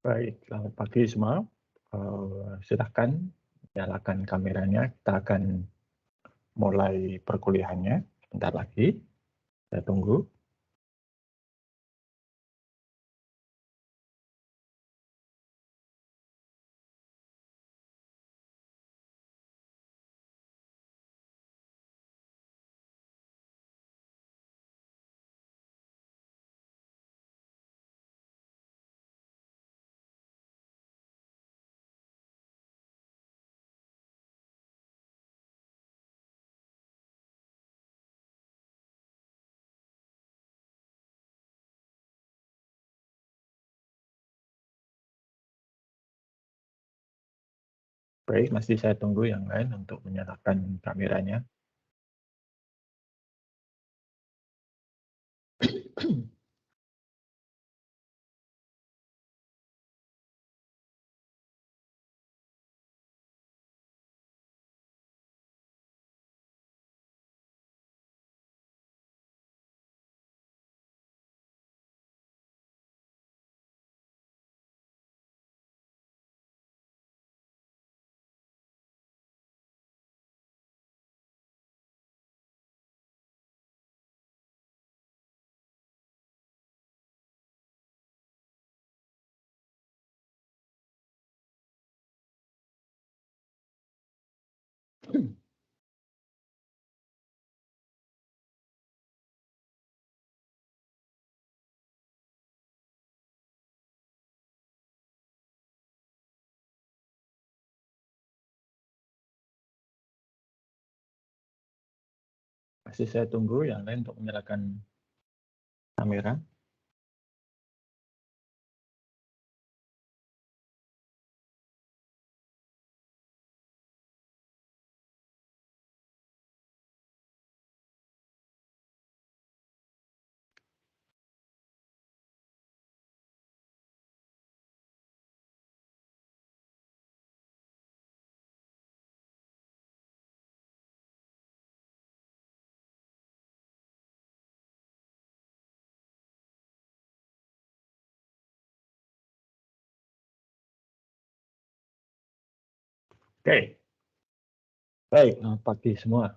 Baik, selamat pagi semua. Silahkan nyalakan kameranya. Kita akan mulai perkuliahannya sebentar lagi. Saya tunggu. Baik, masih saya tunggu yang lain untuk menyalakan kameranya. Masih saya tunggu yang lain untuk menyalakan kamera. Oke, baik, selamat pagi semua.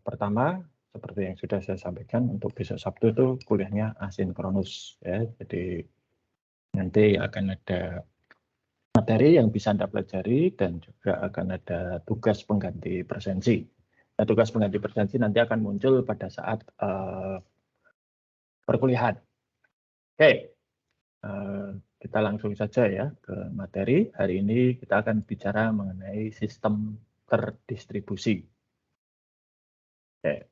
Pertama, seperti yang sudah saya sampaikan, untuk besok Sabtu itu kuliahnya asinkronus, ya. Jadi nanti akan ada materi yang bisa Anda pelajari dan juga akan ada tugas pengganti presensi. Nah, tugas pengganti presensi nanti akan muncul pada saat perkuliahan. Oke, kita langsung saja ya ke materi. Hari ini kita akan bicara mengenai sistem terdistribusi. Oke.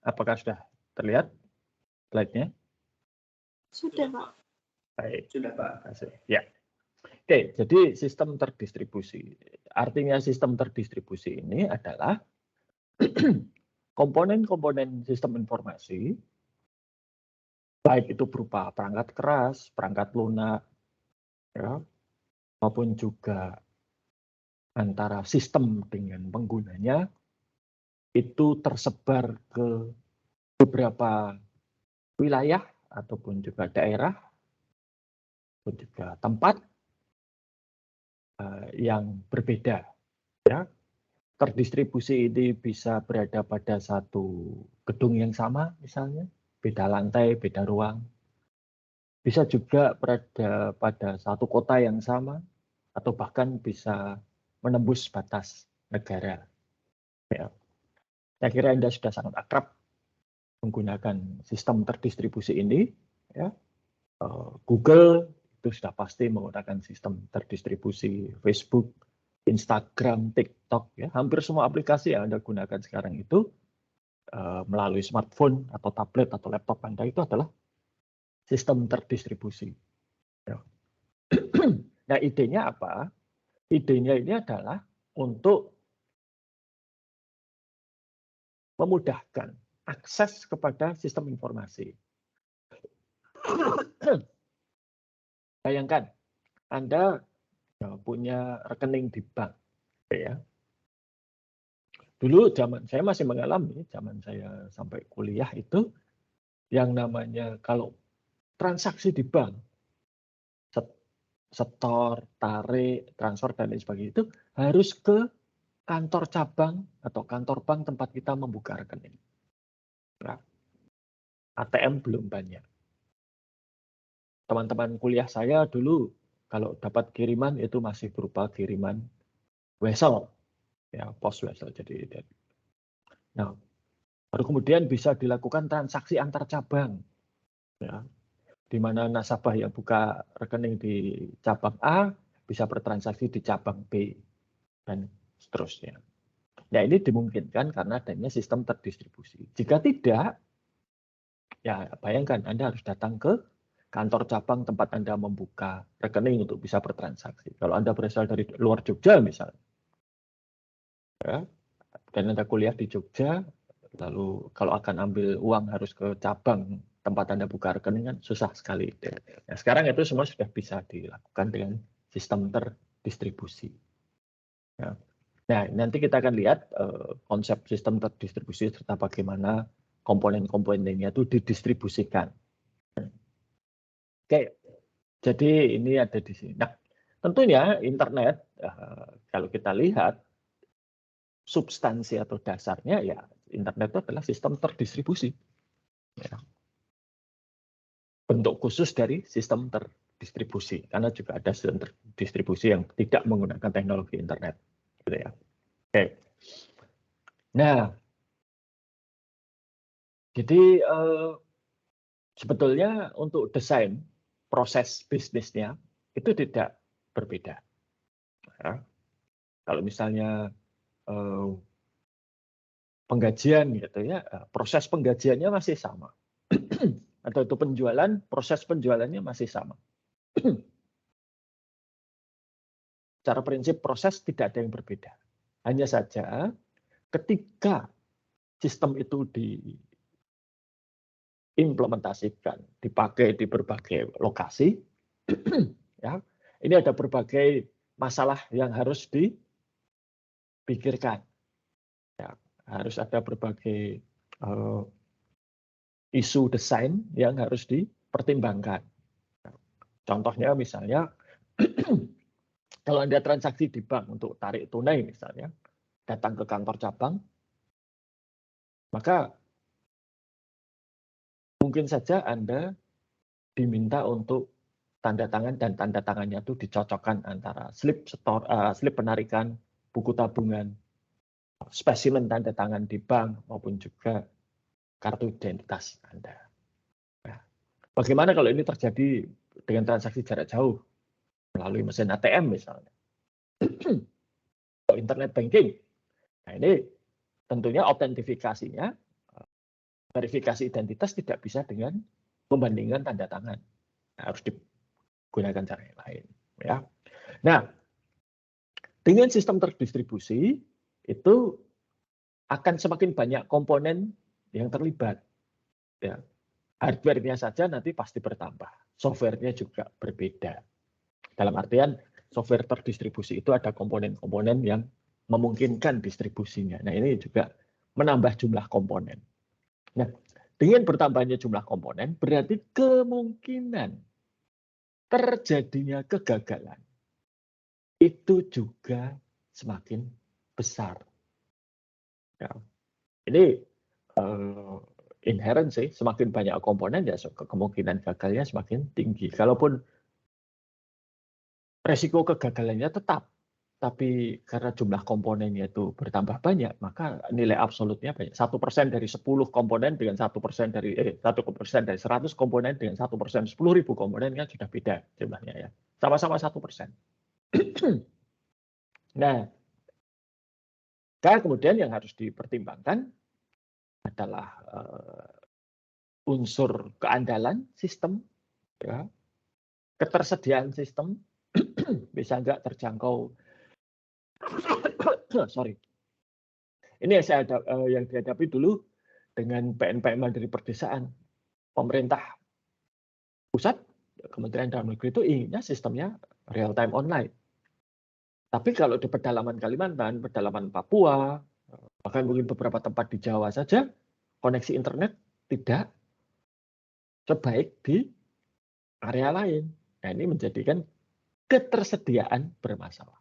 Apakah sudah terlihat slide-nya? Sudah, Pak. Baik. Sudah, Pak. Ya. Oke, jadi sistem terdistribusi. Artinya sistem terdistribusi ini adalah komponen-komponen sistem informasi, baik itu berupa perangkat keras, perangkat lunak, ya, maupun juga antara sistem dengan penggunanya, itu tersebar ke beberapa wilayah ataupun juga daerah, ataupun juga tempat yang berbeda. Ya. Terdistribusi ini bisa berada pada satu gedung yang sama, misalnya, beda lantai, beda ruang. Bisa juga berada pada satu kota yang sama, atau bahkan bisa menembus batas negara. Ya. Saya kira Anda sudah sangat akrab menggunakan sistem terdistribusi ini. Ya. Google itu sudah pasti menggunakan sistem terdistribusi, Facebook, Instagram, TikTok, ya, hampir semua aplikasi yang Anda gunakan sekarang itu melalui smartphone atau tablet atau laptop Anda itu adalah sistem terdistribusi. Ya. Nah, idenya apa? Idenya ini adalah untuk memudahkan akses kepada sistem informasi. Bayangkan, Anda punya rekening di bank, ya. Dulu zaman saya masih mengalami, zaman saya sampai kuliah itu, yang namanya kalau transaksi di bank, setor, tarik, transfer, dan lain sebagainya itu harus ke kantor cabang atau kantor bank tempat kita membuka rekening. Nah, ATM belum banyak. Teman-teman kuliah saya dulu kalau dapat kiriman itu masih berupa kiriman wesel, ya pos wesel. Jadi, nah, baru kemudian bisa dilakukan transaksi antar cabang, ya, di mana nasabah yang buka rekening di cabang A bisa bertransaksi di cabang B dan seterusnya. Nah, ini dimungkinkan karena adanya sistem terdistribusi. Jika tidak, ya bayangkan Anda harus datang ke kantor cabang tempat Anda membuka rekening untuk bisa bertransaksi. Kalau Anda berasal dari luar Jogja misalnya, ya, dan Anda kuliah di Jogja, lalu kalau akan ambil uang harus ke cabang tempat Anda buka rekening kan susah sekali. Nah, sekarang itu semua sudah bisa dilakukan dengan sistem terdistribusi. Ya. Nah, nanti kita akan lihat konsep sistem terdistribusi serta bagaimana komponen-komponennya itu didistribusikan. Oke, jadi ini ada di sini. Nah, tentunya internet, kalau kita lihat substansi atau dasarnya, ya internet itu adalah sistem terdistribusi. Ya. Bentuk khusus dari sistem terdistribusi, karena juga ada sistem terdistribusi yang tidak menggunakan teknologi internet. Gitu ya. Oke. Nah, jadi sebetulnya untuk desain proses bisnisnya itu tidak berbeda. Ya. Kalau misalnya penggajian gitu ya, proses penggajiannya masih sama. Atau itu penjualan, proses penjualannya masih sama. Secara prinsip proses tidak ada yang berbeda. Hanya saja ketika sistem itu diimplementasikan, dipakai di berbagai lokasi, ya, ini ada berbagai masalah yang harus dipikirkan. Ya, harus ada berbagai isu desain yang harus dipertimbangkan. Contohnya misalnya, kalau Anda transaksi di bank untuk tarik tunai misalnya, datang ke kantor cabang, maka mungkin saja Anda diminta untuk tanda tangan dan tanda tangannya itu dicocokkan antara slip penarikan, buku tabungan, spesimen tanda tangan di bank maupun juga kartu identitas Anda. Nah, bagaimana kalau ini terjadi dengan transaksi jarak jauh melalui mesin ATM misalnya, atau internet banking? Nah, ini tentunya autentifikasinya, verifikasi identitas tidak bisa dengan membandingkan tanda tangan. Nah, harus digunakan cara yang lain. Ya. Nah, dengan sistem terdistribusi itu akan semakin banyak komponen yang terlibat. Ya. Hardware-nya saja nanti pasti bertambah, software-nya juga berbeda. Dalam artian software terdistribusi itu ada komponen-komponen yang memungkinkan distribusinya. Nah, ini juga menambah jumlah komponen. Nah, dengan bertambahnya jumlah komponen berarti kemungkinan terjadinya kegagalan itu juga semakin besar. Ya. Ini inherent sih, semakin banyak komponen ya kemungkinan gagalnya semakin tinggi. Kalaupun resiko kegagalannya tetap, tapi karena jumlah komponennya itu bertambah banyak, maka nilai absolutnya banyak. 1% dari 10 komponen dengan 1% dari 1% dari 100 komponen dengan 1% 10.000 komponen kan sudah beda jumlahnya ya. Sama-sama 1%. Nah, kemudian yang harus dipertimbangkan adalah unsur keandalan sistem, ya, ketersediaan sistem, bisa nggak terjangkau. Sorry. Ini yang dihadapi dulu dengan PNPM dari perdesaan. Pemerintah pusat, Kementerian Dalam Negeri itu inginnya sistemnya real time online. Tapi kalau di pedalaman Kalimantan, pedalaman Papua, bahkan mungkin beberapa tempat di Jawa saja, koneksi internet tidak sebaik di area lain. Nah, ini menjadikan ketersediaan bermasalah.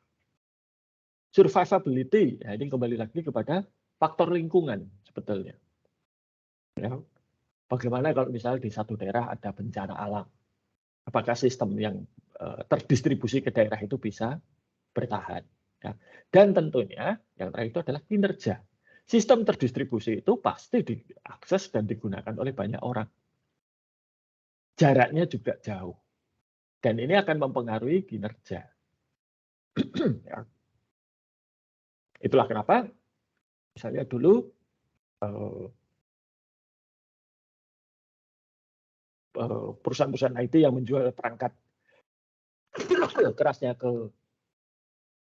Survivability, ya ini kembali lagi kepada faktor lingkungan sebetulnya. Ya. Bagaimana kalau misalnya di satu daerah ada bencana alam? Apakah sistem yang terdistribusi ke daerah itu bisa bertahan? Ya. Dan tentunya yang terakhir itu adalah kinerja. Sistem terdistribusi itu pasti diakses dan digunakan oleh banyak orang. Jaraknya juga jauh. Dan ini akan mempengaruhi kinerja. Ya. Itulah kenapa misalnya dulu perusahaan-perusahaan IT yang menjual perangkat kerasnya ke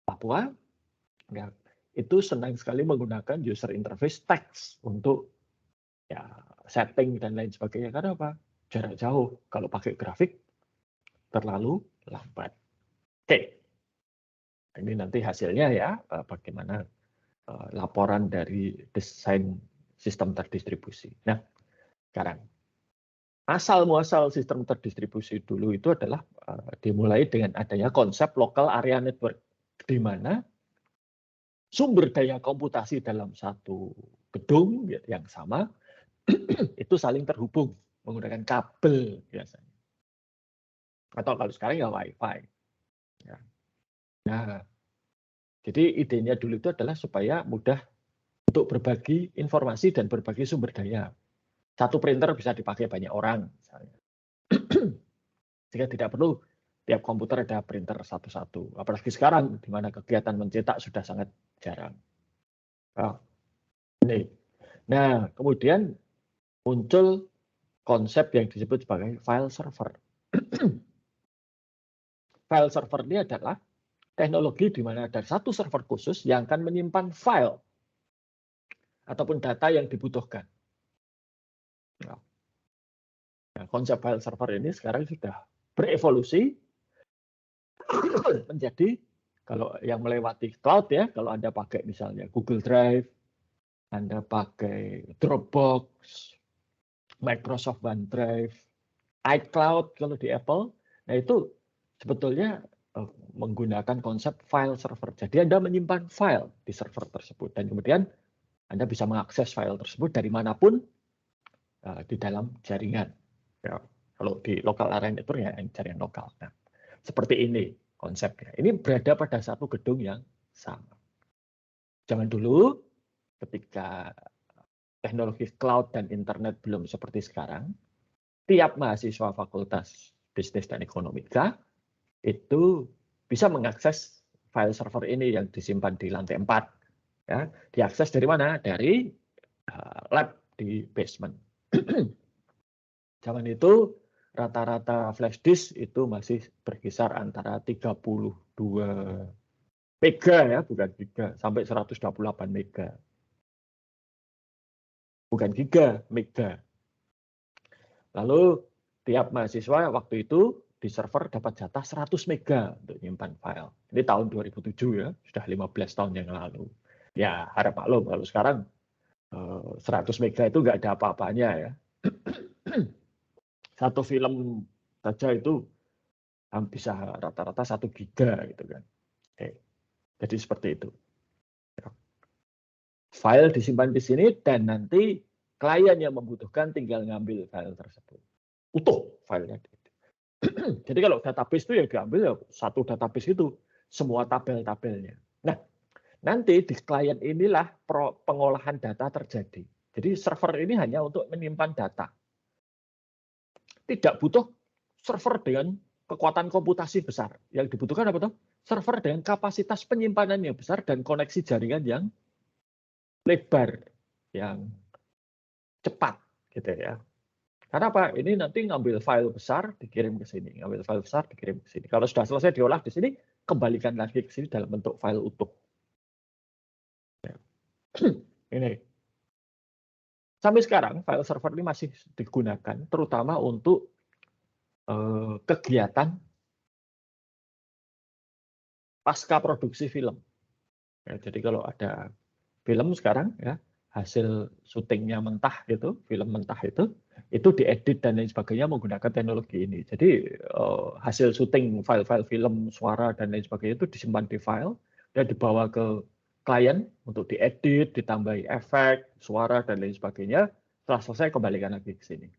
Papua, ya, itu senang sekali menggunakan user interface text untuk ya setting dan lain sebagainya. Karena apa? Jarak jauh. Kalau pakai grafik terlalu lambat. Oke, ini nanti hasilnya ya bagaimana laporan dari desain sistem terdistribusi. Nah, sekarang asal muasal sistem terdistribusi dulu itu adalah dimulai dengan adanya konsep local area network, di mana sumber daya komputasi dalam satu gedung yang sama itu saling terhubung menggunakan kabel biasanya. Atau kalau sekarang ya Wi-Fi. Ya. Nah, jadi idenya dulu itu adalah supaya mudah untuk berbagi informasi dan berbagi sumber daya. Satu printer bisa dipakai banyak orang, misalnya. Sehingga tidak perlu tiap komputer ada printer satu-satu. Apalagi sekarang, di mana kegiatan mencetak sudah sangat jarang. Nah, ini. Nah, kemudian muncul konsep yang disebut sebagai file server. File server ini adalah teknologi di mana ada satu server khusus yang akan menyimpan file ataupun data yang dibutuhkan. Nah, konsep file server ini sekarang sudah berevolusi menjadi kalau yang melewati cloud ya, kalau Anda pakai misalnya Google Drive, Anda pakai Dropbox, Microsoft OneDrive, iCloud kalau di Apple, nah itu sebetulnya menggunakan konsep file server. Jadi Anda menyimpan file di server tersebut dan kemudian Anda bisa mengakses file tersebut dari manapun di dalam jaringan. Ya, kalau di local area network ya jaringan lokal. Nah, seperti ini konsepnya. Ini berada pada satu gedung yang sama. Zaman dulu ketika teknologi cloud dan internet belum seperti sekarang, tiap mahasiswa Fakultas Bisnis dan Ekonomika itu bisa mengakses file server ini yang disimpan di lantai 4. Ya, diakses dari mana? Dari lab di basement. Zaman itu rata-rata flash disk itu masih berkisar antara 32 mega ya, bukan giga, sampai 128 mega. Bukan giga, mega. Lalu tiap mahasiswa waktu itu di server dapat jatah 100 mega untuk menyimpan file. Ini tahun 2007 ya, sudah 15 tahun yang lalu. Ya, harap maklum kalau sekarang 100 mega itu nggak ada apa-apanya ya. Satu film saja itu bisa rata-rata 1 giga gitu kan. Oke. Jadi seperti itu. File disimpan di sini dan nanti klien yang membutuhkan tinggal ngambil file tersebut. Utuh filenya. Jadi kalau database itu ya diambil ya satu database itu semua tabel-tabelnya. Nah, nanti di klien inilah pengolahan data terjadi. Jadi server ini hanya untuk menyimpan data. Tidak butuh server dengan kekuatan komputasi besar. Yang dibutuhkan apa tuh? Server dengan kapasitas penyimpanan yang besar dan koneksi jaringan yang lebar, yang cepat, gitu ya. Karena apa? Ini nanti ngambil file besar dikirim ke sini, ngambil file besar dikirim ke sini. Kalau sudah selesai diolah di sini, kembalikan lagi ke sini dalam bentuk file utuh. Ini. Sampai sekarang file server ini masih digunakan, terutama untuk kegiatan pasca produksi film. Ya, jadi kalau ada film sekarang ya hasil syutingnya mentah itu, film mentah itu itu diedit dan lain sebagainya menggunakan teknologi ini. Jadi hasil syuting file-file film, suara dan lain sebagainya itu disimpan di file dan dibawa ke klien untuk diedit, ditambahi efek, suara dan lain sebagainya. Setelah selesai kembalikan lagi ke sini.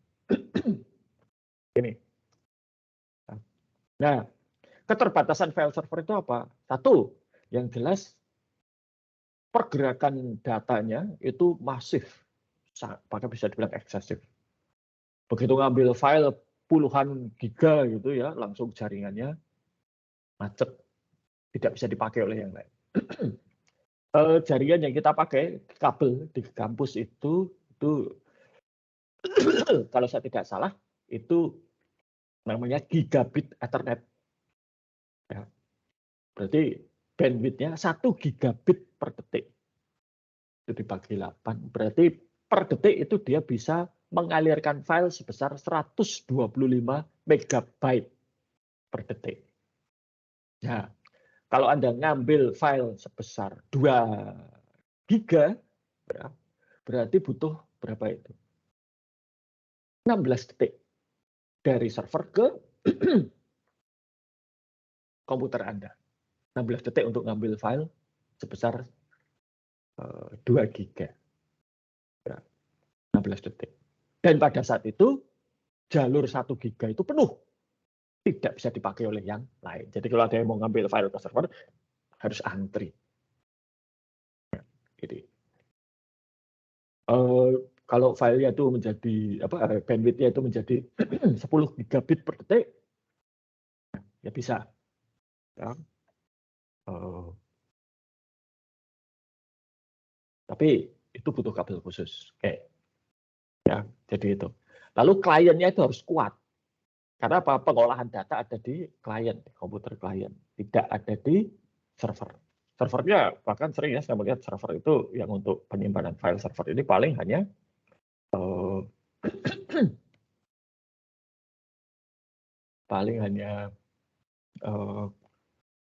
Ini. Nah, keterbatasan file server itu apa? Satu, yang jelas pergerakan datanya itu masif, bahkan bisa dibilang eksesif. Begitu ngambil file puluhan giga gitu ya, langsung jaringannya macet, tidak bisa dipakai oleh yang lain. Jaringan yang kita pakai, kabel di kampus itu kalau saya tidak salah, itu namanya gigabit Ethernet. Ya. Berarti bandwidth-nya 1 gigabit per detik. Itu dibagi 8. Berarti per detik itu dia bisa mengalirkan file sebesar 125 megabyte per detik. Nah, kalau Anda ngambil file sebesar 2 giga, ya, berarti butuh berapa itu? 16 detik dari server ke komputer Anda. 16 detik untuk ngambil file sebesar 2 giga. Ya, 16 detik. Dan pada saat itu, jalur 1 giga itu penuh. Tidak bisa dipakai oleh yang lain. Jadi kalau ada yang mau ngambil file ke server, harus antri. Ya, jadi, kalau filenya itu menjadi, bandwidth-nya itu menjadi 10 gigabit per detik, ya bisa. Ya. Tapi itu butuh kabel khusus. Oke. Ya, jadi itu. Lalu kliennya itu harus kuat. Karena apa? Pengolahan data ada di klien, di komputer klien. Tidak ada di server. Servernya bahkan sering ya saya melihat server itu yang untuk penyimpanan file server ini paling hanya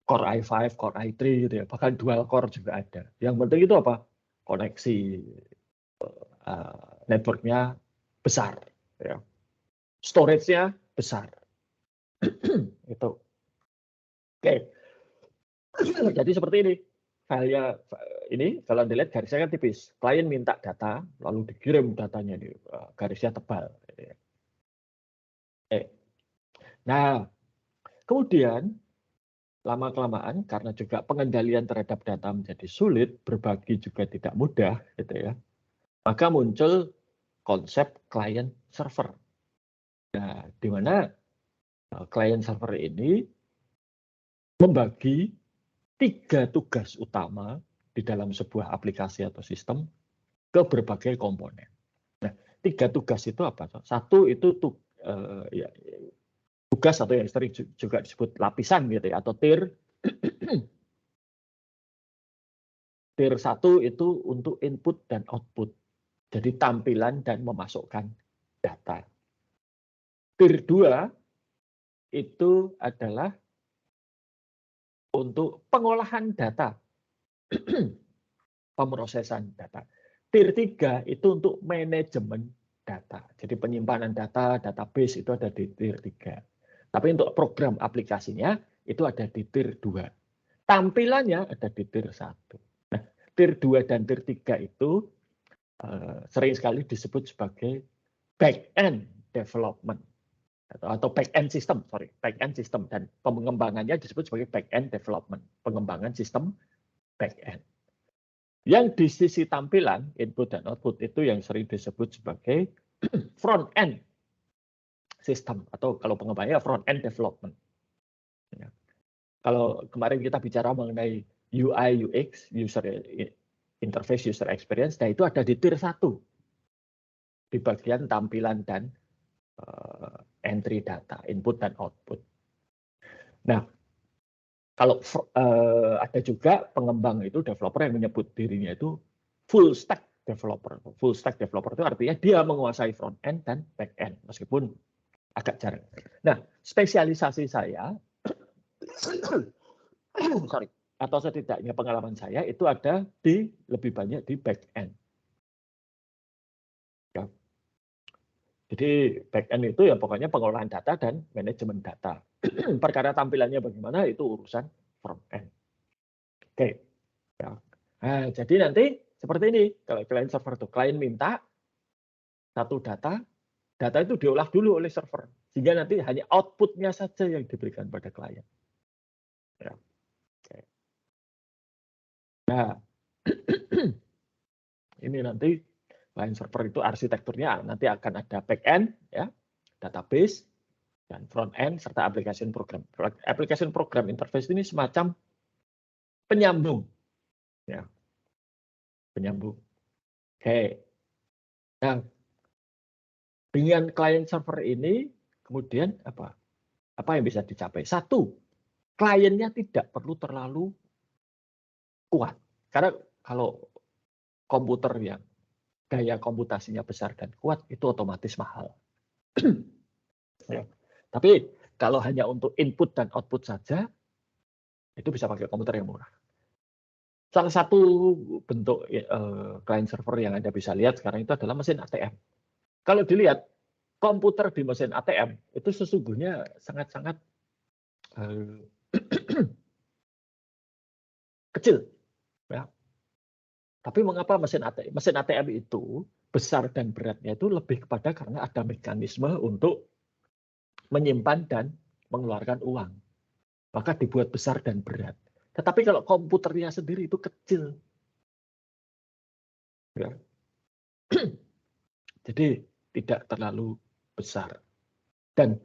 Core i5, Core i3 gitu ya. Bahkan dual core juga ada. Yang penting itu apa? Koneksi networknya besar, ya. Storage-nya besar. Itu. Oke. Jadi seperti ini. Filenya ini kalau dilihat garisnya kan tipis. Klien minta data, lalu dikirim datanya di garisnya tebal. Nah, kemudian lama-kelamaan karena juga pengendalian terhadap data menjadi sulit, berbagi juga tidak mudah, gitu ya. Maka muncul konsep client server. Nah, di mana client server ini membagi 3 tugas utama di dalam sebuah aplikasi atau sistem ke berbagai komponen. Nah, 3 tugas itu apa? Satu itu tugas atau yang sering juga disebut lapisan gitu ya, atau tier. Tier 1 itu untuk input dan output. Jadi tampilan dan memasukkan data. Tier 2 itu adalah untuk pengolahan data. Pemrosesan data. Tier 3 itu untuk manajemen data. Jadi penyimpanan data, database itu ada di tier 3. Tapi untuk program aplikasinya itu ada di tier 2. Tampilannya ada di tier 1. Nah, tier 2 dan tier 3 itu sering sekali disebut sebagai back-end development atau back-end system, back-end system, dan pengembangannya disebut sebagai back-end development, pengembangan sistem back-end. Yang di sisi tampilan, input dan output itu yang sering disebut sebagai front-end system, atau kalau pengembangannya front-end development. Ya. Kalau kemarin kita bicara mengenai UI, UX, user interface, user experience, nah itu ada di tier 1. Di bagian tampilan dan entry data, input dan output. Nah, kalau ada juga pengembang itu, developer yang menyebut dirinya itu full stack developer. Full stack developer itu artinya dia menguasai front end dan back end, meskipun agak jarang. Nah, spesialisasi saya, atau setidaknya pengalaman saya itu ada lebih banyak di back end. Ya. Jadi back-end itu ya pokoknya pengolahan data dan manajemen data. Perkara tampilannya bagaimana itu urusan front-end. Oke. Ya. Nah, jadi nanti seperti ini. Kalau client server itu, klien minta satu data, data itu diolah dulu oleh server. Sehingga nanti hanya output-nya saja yang diberikan pada klien. Ya. Oke. Nah, ini nanti client server itu arsitekturnya nanti akan ada back-end, ya, database, dan front-end, serta application program. Application program interface ini semacam penyambung. Ya, penyambung. Oke. Nah, dengan client server ini, kemudian apa? Apa yang bisa dicapai? Satu, kliennya tidak perlu terlalu kuat. Karena kalau komputer yang daya komputasinya besar dan kuat, itu otomatis mahal. Ya. Tapi kalau hanya untuk input dan output saja, itu bisa pakai komputer yang murah. Salah satu bentuk client server yang Anda bisa lihat sekarang itu adalah mesin ATM. Kalau dilihat, komputer di mesin ATM itu sesungguhnya sangat-sangat kecil. Ya. Tapi mengapa mesin ATM itu besar dan beratnya itu lebih kepada karena ada mekanisme untuk menyimpan dan mengeluarkan uang. Maka dibuat besar dan berat. Tetapi kalau komputernya sendiri itu kecil. Ya. Jadi tidak terlalu besar. Dan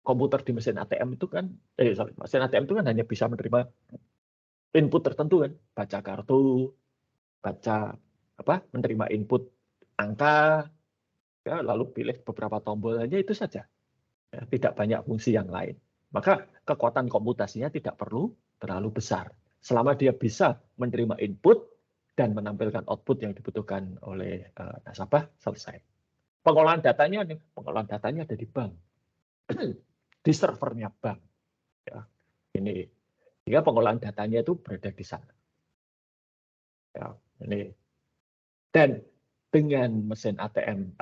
komputer di mesin ATM itu kan, mesin ATM itu kan hanya bisa menerima input tertentu kan, baca kartu, baca menerima input angka, ya, lalu pilih beberapa tombol saja itu saja. Ya, tidak banyak fungsi yang lain. Maka kekuatan komputasinya tidak perlu terlalu besar. Selama dia bisa menerima input dan menampilkan output yang dibutuhkan oleh nasabah, selesai. Pengolahan datanya ada di bank, di servernya bank. Ya, ini sehingga pengolahan datanya itu berada di sana. Ya, ini. Dan dengan mesin ATM,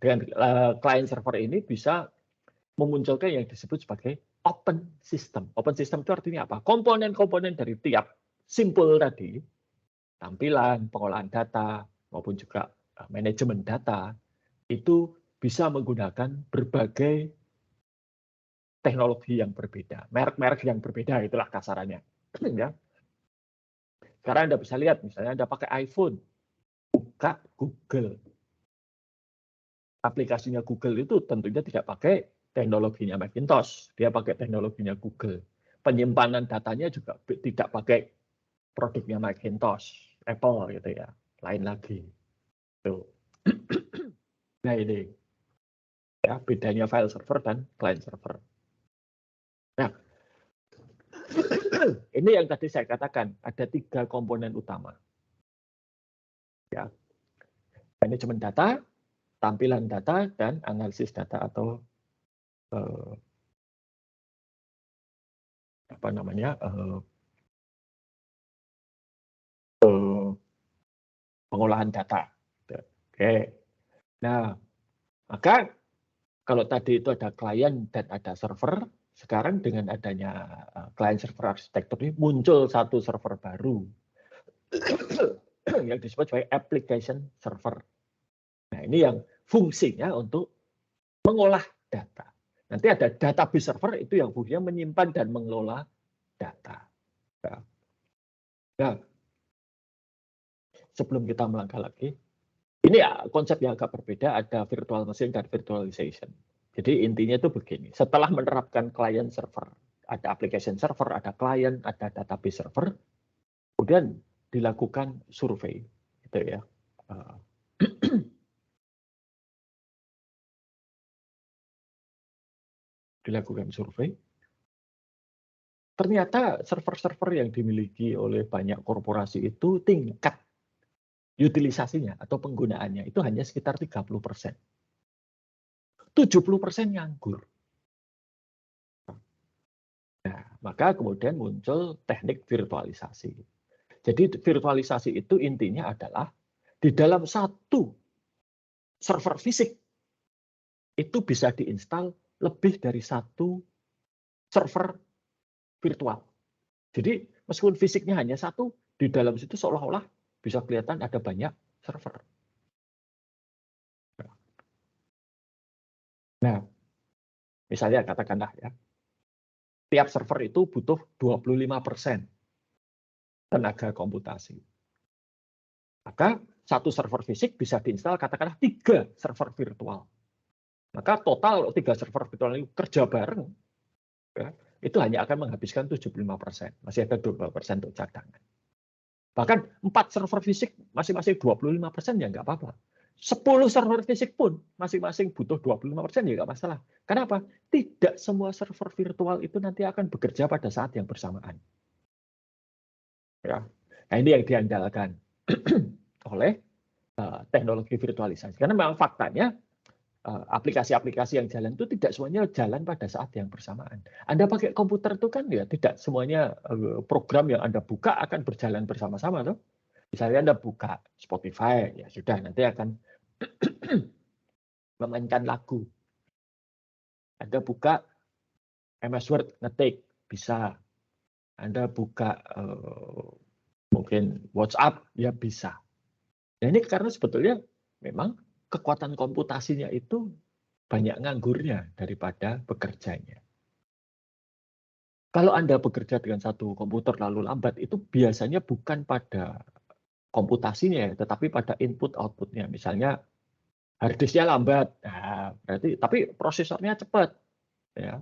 dengan client server ini bisa memunculkan yang disebut sebagai open system. Open system itu artinya apa? Komponen-komponen dari tiap simpul tadi, tampilan, pengolahan data, maupun juga manajemen data, itu bisa menggunakan berbagai teknologi yang berbeda, merek-merek yang berbeda, itulah kasarannya. Ya. Sekarang Anda bisa lihat, misalnya Anda pakai iPhone, buka Google. Aplikasinya Google itu tentunya tidak pakai teknologinya Macintosh, dia pakai teknologinya Google. Penyimpanan datanya juga tidak pakai produknya Macintosh, Apple gitu ya, lain lagi. Tuh. Nah ini ya bedanya file server dan client server. Nah, ini yang tadi saya katakan ada 3 komponen utama. Ya, manajemen data, tampilan data, dan analisis data atau pengolahan data. Oke. Nah, maka kalau tadi itu ada klien dan ada server, sekarang dengan adanya client server arsitektur ini muncul satu server baru yang disebut sebagai application server. Nah, ini yang fungsinya untuk mengolah data. Nanti ada database server itu yang fungsinya menyimpan dan mengelola data. Nah, sebelum kita melangkah lagi, ini ya konsep yang agak berbeda, ada virtual machine dan virtualization. Jadi intinya itu begini, setelah menerapkan client server, ada application server, ada client, ada database server, kemudian dilakukan survei, gitu ya. Dilakukan survei. Ternyata server-server yang dimiliki oleh banyak korporasi itu tingkat utilisasinya atau penggunaannya itu hanya sekitar 30%. 70% nganggur. Nah, maka kemudian muncul teknik virtualisasi. Jadi virtualisasi itu intinya adalah di dalam satu server fisik itu bisa diinstal lebih dari satu server virtual. Jadi meskipun fisiknya hanya satu, di dalam situ seolah-olah bisa kelihatan ada banyak server. Nah, misalnya katakanlah ya, tiap server itu butuh 25% tenaga komputasi. Maka satu server fisik bisa diinstal katakanlah 3 server virtual. Maka total 3 server virtual itu kerja bareng, ya, itu hanya akan menghabiskan 75%. Masih ada 20% untuk cadangan. Bahkan 4 server fisik masing-masing 25% ya nggak apa-apa. 10 server fisik pun masing-masing butuh 25% ya nggak masalah. Kenapa? Tidak semua server virtual itu nanti akan bekerja pada saat yang bersamaan. Ya. Nah, ini yang diandalkan oleh teknologi virtualisasi. Karena memang faktanya aplikasi-aplikasi yang jalan itu tidak semuanya jalan pada saat yang bersamaan. Anda pakai komputer itu kan ya tidak semuanya program yang Anda buka akan berjalan bersama-sama, tuh. Misalnya Anda buka Spotify, ya sudah nanti akan memainkan lagu. Anda buka MS Word, ngetik, bisa. Anda buka mungkin WhatsApp, ya bisa. Nah ini karena sebetulnya memang kekuatan komputasinya itu banyak nganggurnya daripada bekerjanya. Kalau Anda bekerja dengan satu komputer lalu lambat, itu biasanya bukan pada komputasinya, tetapi pada input-outputnya. Misalnya harddisknya lambat, nah, berarti tapi prosesornya cepat. Ya,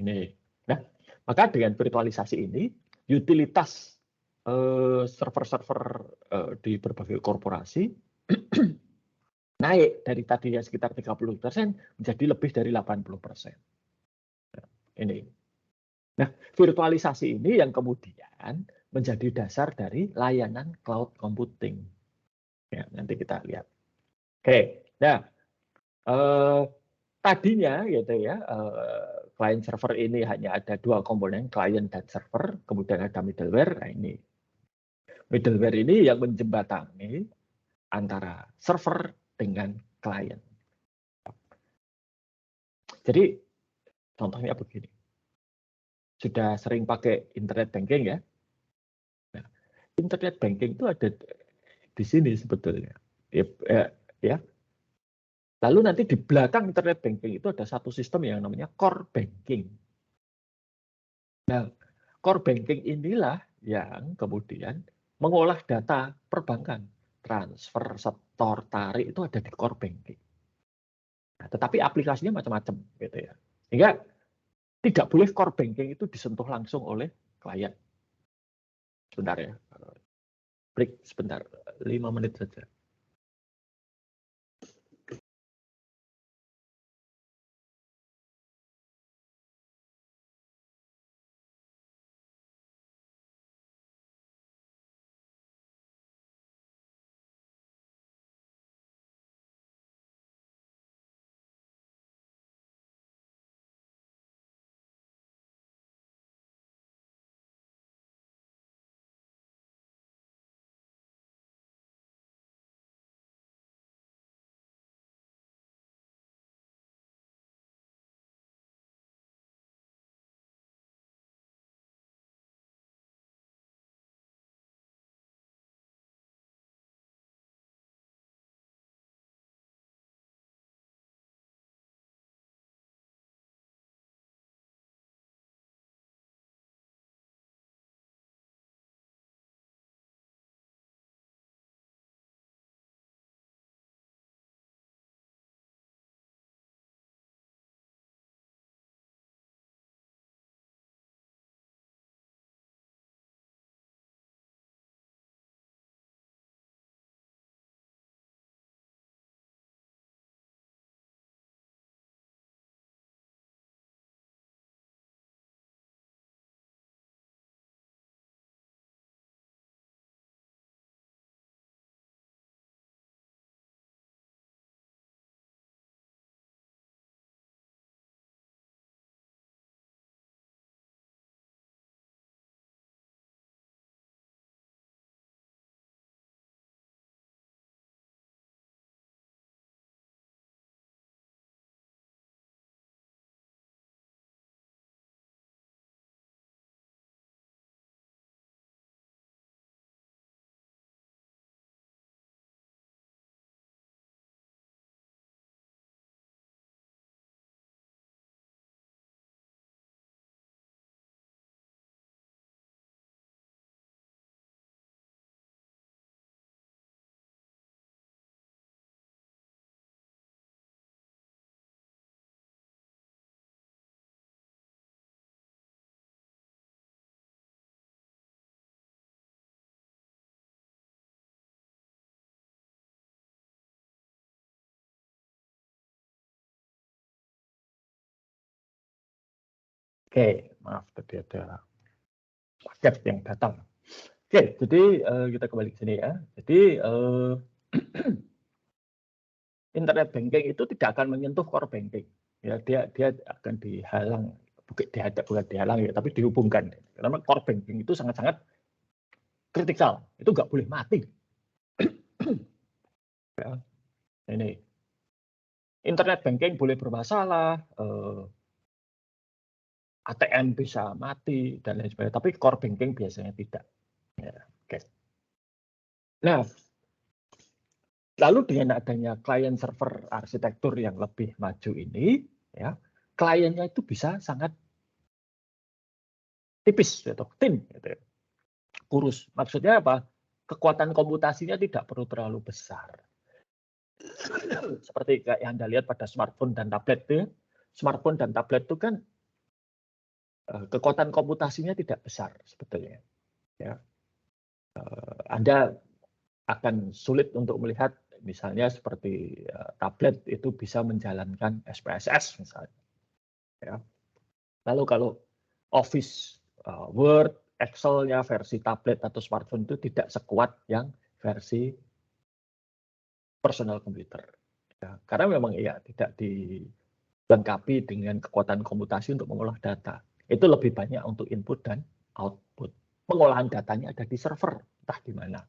ini. Nah, maka dengan virtualisasi ini, utilitas server-server di berbagai korporasi naik dari tadinya sekitar 30% menjadi lebih dari 80%. Ini. Nah, virtualisasi ini yang kemudian menjadi dasar dari layanan cloud computing. Ya, nanti kita lihat. Oke, nah tadinya gitu ya, client server ini hanya ada 2 komponen, client dan server, kemudian ada middleware. Nah, ini middleware ini yang menjembatani antara server dengan client. Jadi contohnya begini. Sudah sering pakai internet banking ya? Nah, internet banking itu ada di sini sebetulnya. Ya. Lalu nanti di belakang internet banking itu ada satu sistem yang namanya core banking. Nah, core banking inilah yang kemudian mengolah data perbankan. Transfer, setor, tarik itu ada di core banking. Nah, tetapi aplikasinya macam-macam gitu ya. Sehingga tidak boleh core banking itu disentuh langsung oleh klien. Sebentar ya. Break sebentar, 5 menit saja. Oke, maaf tadi ada paket yang datang. Oke, jadi kita kembali ke sini ya. Jadi internet banking itu tidak akan menyentuh core banking. Ya, dia akan dihalang, bukan dihalang ya, tapi dihubungkan. Karena core banking itu sangat-sangat kritikal. Itu nggak boleh mati. Ya, ini internet banking boleh bermasalah, ATM bisa mati dan lain sebagainya, tapi core banking biasanya tidak. Ya, oke. Nah, lalu dengan adanya client server arsitektur yang lebih maju ini, ya, kliennya itu bisa sangat tipis atau thin, gitu ya. Kurus. Maksudnya apa? Kekuatan komputasinya tidak perlu terlalu besar. Seperti yang Anda lihat pada smartphone dan tablet itu, smartphone dan tablet itu kan kekuatan komputasinya tidak besar sebetulnya. Ya. Anda akan sulit untuk melihat misalnya seperti tablet itu bisa menjalankan SPSS misalnya. Ya. Lalu kalau Office, Word, Excel-nya versi tablet atau smartphone itu tidak sekuat yang versi personal computer. Ya, karena memang ya tidak dilengkapi dengan kekuatan komputasi untuk mengolah data. Itu lebih banyak untuk input dan output. Pengolahan datanya ada di server, entah di mana.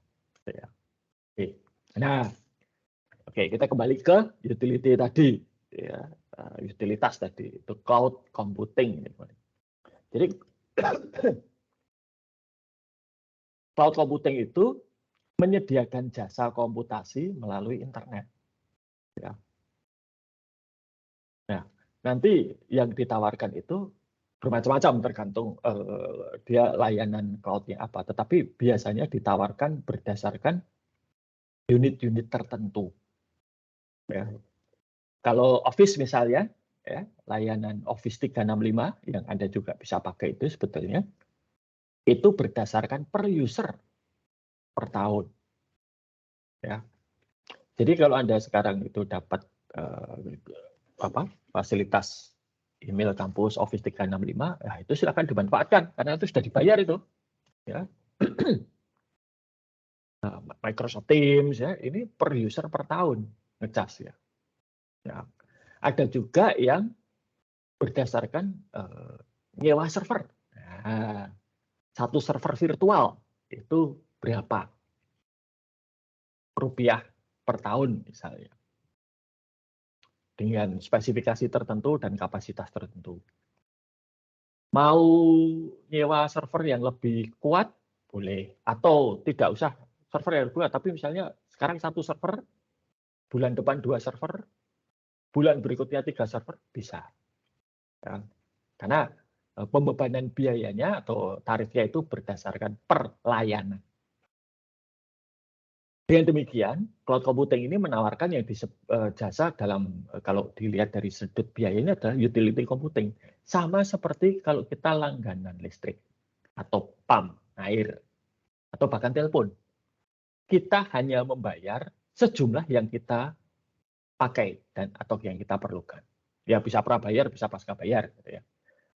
Ya. Oke. Nah, oke, kita kembali ke utility tadi, ya, utilitas tadi, itu cloud computing. Jadi cloud computing itu menyediakan jasa komputasi melalui internet. Ya. Nah, nanti yang ditawarkan itu bermacam-macam tergantung dia layanan cloud-nya apa. Tetapi biasanya ditawarkan berdasarkan unit-unit tertentu. Ya. Kalau Office misalnya, ya, layanan Office 365 yang Anda juga bisa pakai itu sebetulnya, itu berdasarkan per user per tahun. Ya. Jadi kalau Anda sekarang itu dapat fasilitas email kampus Office 365, ya itu silakan dimanfaatkan karena itu sudah dibayar itu. Ya. Nah, Microsoft Teams ya, ini per user per tahun ngecas ya. Ya. Ada juga yang berdasarkan nyewa server. Nah, satu server virtual itu berapa rupiah per tahun misalnya. Dengan spesifikasi tertentu dan kapasitas tertentu. Mau nyewa server yang lebih kuat, boleh. Atau tidak usah server yang kuat, tapi misalnya sekarang satu server, bulan depan 2 server, bulan berikutnya 3 server, bisa. Ya. Karena pembebanan biayanya atau tarifnya itu berdasarkan per layanan. Dengan demikian, cloud computing ini menawarkan yang jasa dalam, kalau dilihat dari sudut biaya ini adalah utility computing. Sama seperti kalau kita langganan listrik, atau PAM, air, atau bahkan telepon. Kita hanya membayar sejumlah yang kita pakai dan atau yang kita perlukan. Ya bisa prabayar, bisa pasca bayar. Gitu ya.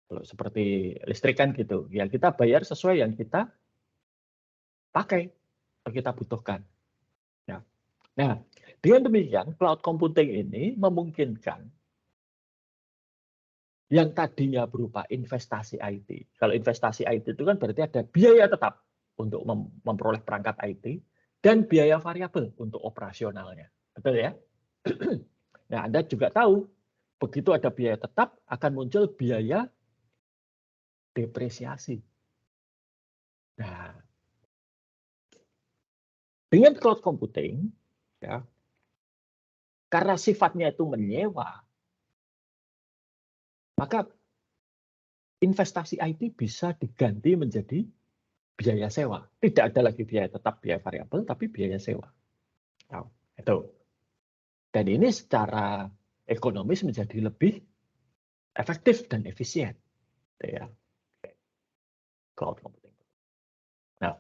Kalau seperti listrik kan gitu, ya kita bayar sesuai yang kita pakai, yang kita butuhkan. Ya. Nah, dengan demikian, cloud computing ini memungkinkan yang tadinya berupa investasi IT. Kalau investasi IT itu kan berarti ada biaya tetap untuk memperoleh perangkat IT dan biaya variabel untuk operasionalnya. Betul ya? Nah, Anda juga tahu, begitu ada biaya tetap, akan muncul biaya depresiasi. Nah, dengan cloud computing, ya, karena sifatnya itu menyewa, maka investasi IT bisa diganti menjadi biaya sewa. Tidak ada lagi biaya tetap, biaya variabel, tapi biaya sewa. Nah, itu. Dan ini secara ekonomis menjadi lebih efektif dan efisien. Ya. Cloud computing. Nah,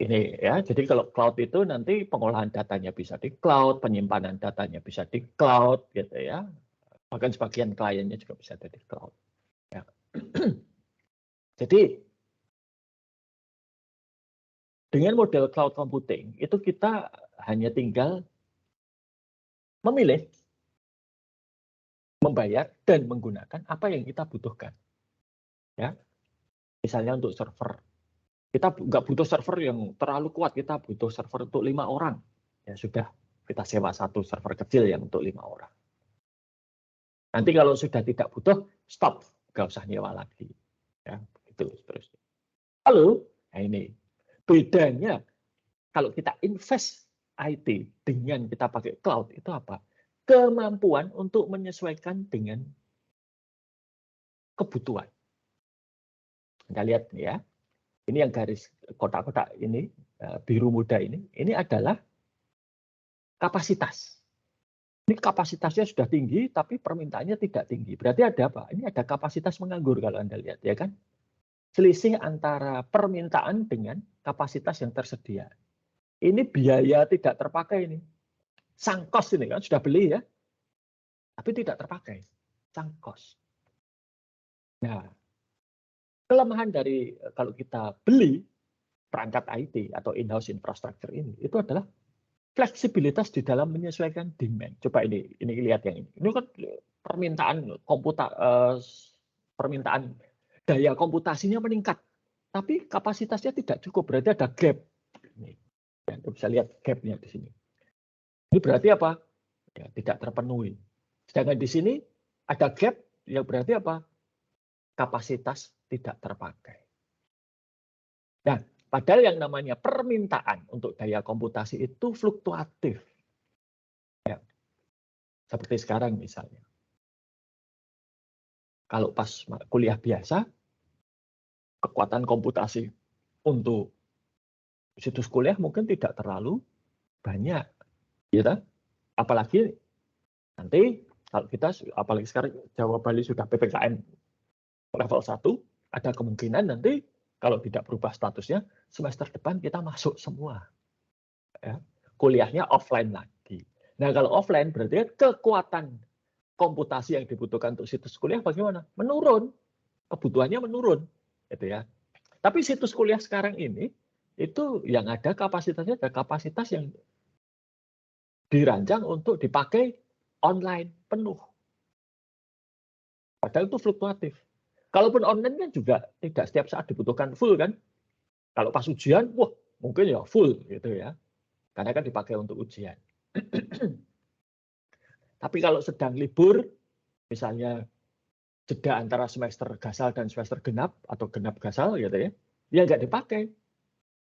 ini ya, jadi kalau cloud itu nanti pengolahan datanya bisa di cloud, penyimpanan datanya bisa di cloud, gitu ya. Bahkan sebagian kliennya juga bisa dari cloud. Ya. Jadi dengan model cloud computing itu kita hanya tinggal memilih, membayar dan menggunakan apa yang kita butuhkan. Ya, misalnya untuk server, kita nggak butuh server yang terlalu kuat, kita butuh server untuk 5 orang. Ya sudah, kita sewa satu server kecil yang untuk 5 orang. Nanti kalau sudah tidak butuh, stop, nggak usah nyewa lagi. Ya, begitu seterusnya. Lalu, nah ini bedanya kalau kita invest IT dengan kita pakai cloud itu apa? Kemampuan untuk menyesuaikan dengan kebutuhan. Kita lihat ya, ini yang garis kotak-kotak ini, biru muda ini adalah kapasitas. Ini kapasitasnya sudah tinggi, tapi permintaannya tidak tinggi. Berarti ada apa? Ini ada kapasitas menganggur kalau Anda lihat, ya kan? Selisih antara permintaan dengan kapasitas yang tersedia. Ini biaya tidak terpakai ini. Sunk cost ini kan sudah beli ya, tapi tidak terpakai. Sunk cost. Nah, kelemahan dari kalau kita beli perangkat IT atau in-house infrastructure ini, itu adalah fleksibilitas di dalam menyesuaikan demand. Coba ini lihat yang ini. Ini kan permintaan permintaan daya komputasinya meningkat, tapi kapasitasnya tidak cukup. Berarti ada gap. Ini, ya, bisa lihat gapnya di sini. Ini berarti apa? Ya, tidak terpenuhi. Sedangkan di sini ada gap, yang berarti apa? Kapasitas tidak terpakai. Nah, padahal yang namanya permintaan untuk daya komputasi itu fluktuatif. Ya, seperti sekarang misalnya. Kalau pas kuliah biasa, kekuatan komputasi untuk situs kuliah mungkin tidak terlalu banyak. Gitu? Apalagi nanti, kalau kita, apalagi sekarang Jawa Bali sudah PPKM level 1, ada kemungkinan nanti kalau tidak berubah statusnya, semester depan kita masuk semua. Ya. Kuliahnya offline lagi. Nah, kalau offline berarti kekuatan komputasi yang dibutuhkan untuk situs kuliah bagaimana? Menurun. Kebutuhannya menurun. Gitu ya. Tapi situs kuliah sekarang ini, itu yang ada kapasitasnya ada kapasitas yang dirancang untuk dipakai online penuh. Padahal itu fluktuatif. Kalaupun online kan juga tidak setiap saat dibutuhkan full kan. Kalau pas ujian, wah mungkin ya full gitu ya. Karena kan dipakai untuk ujian. Tapi kalau sedang libur, misalnya jeda antara semester gasal dan semester genap atau genap gasal gitu ya, ya nggak dipakai,